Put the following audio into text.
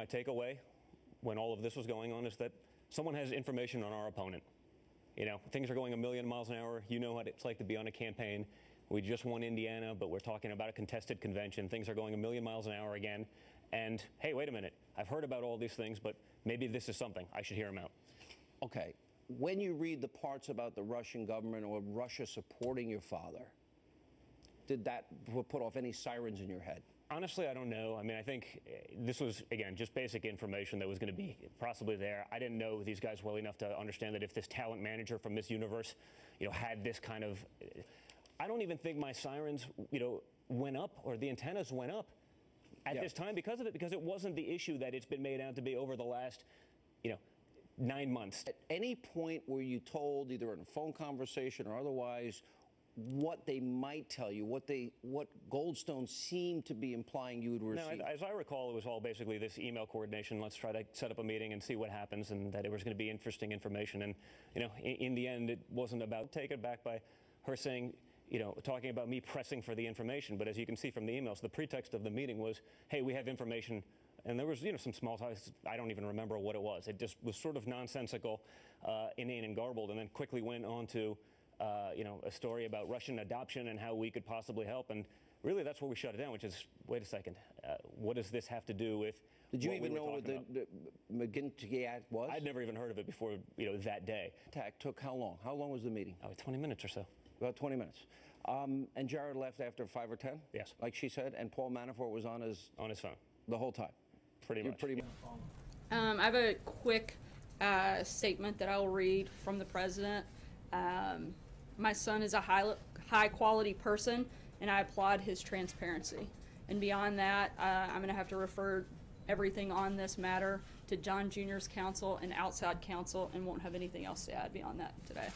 My takeaway when all of this was going on is that someone has information on our opponent. You know, things are going a million miles an hour. You know what it's like to be on a campaign. We just won Indiana, but we're talking about a contested convention. Things are going a million miles an hour again. And hey, wait a minute. I've heard about all these things, but maybe this is something. I should hear them out. Okay. When you read the parts about the Russian government or Russia supporting your father, did that put off any sirens in your head? Honestly, I don't know. I mean, I think this was, again, just basic information that was going to be possibly there. I didn't know these guys well enough to understand that if this talent manager from Miss Universe, you know, had this kind of, I don't even think my sirens, you know, went up or the antennas went up at this time because of it, because it wasn't the issue that it's been made out to be over the last, you know, 9 months. At any point were you told, either in a phone conversation or otherwise, what they might tell you, what Goldstone seemed to be implying you would receive? No, as I recall, it was all basically this email coordination. Let's try to set up a meeting and see what happens, and that it was going to be interesting information. And, you know, in the end, it wasn't about taken back by her saying, you know, talking about me pressing for the information. But as you can see from the emails, the pretext of the meeting was, hey, we have information. And there was, you know, some small talks. I don't even remember what it was. It just was sort of nonsensical, inane and garbled, and then quickly went on to, you know, a story about Russian adoption and how we could possibly help. And really, that's where we shut it down, which is, wait a second, what does this have to do with Did you even know what the McGinty Act was? I'd never even heard of it before, you know, that day. Attack took how long? How long was the meeting? 20 minutes or so. About 20 minutes. And Jared left after 5 or 10? Yes. Like she said, and Paul Manafort was on his phone the whole time? Pretty much. I have a quick statement that I will read from the president. My son is a high quality person, and I applaud his transparency. And beyond that, I'm going to have to refer everything on this matter to John Jr.'s counsel and outside counsel, and won't have anything else to add beyond that today.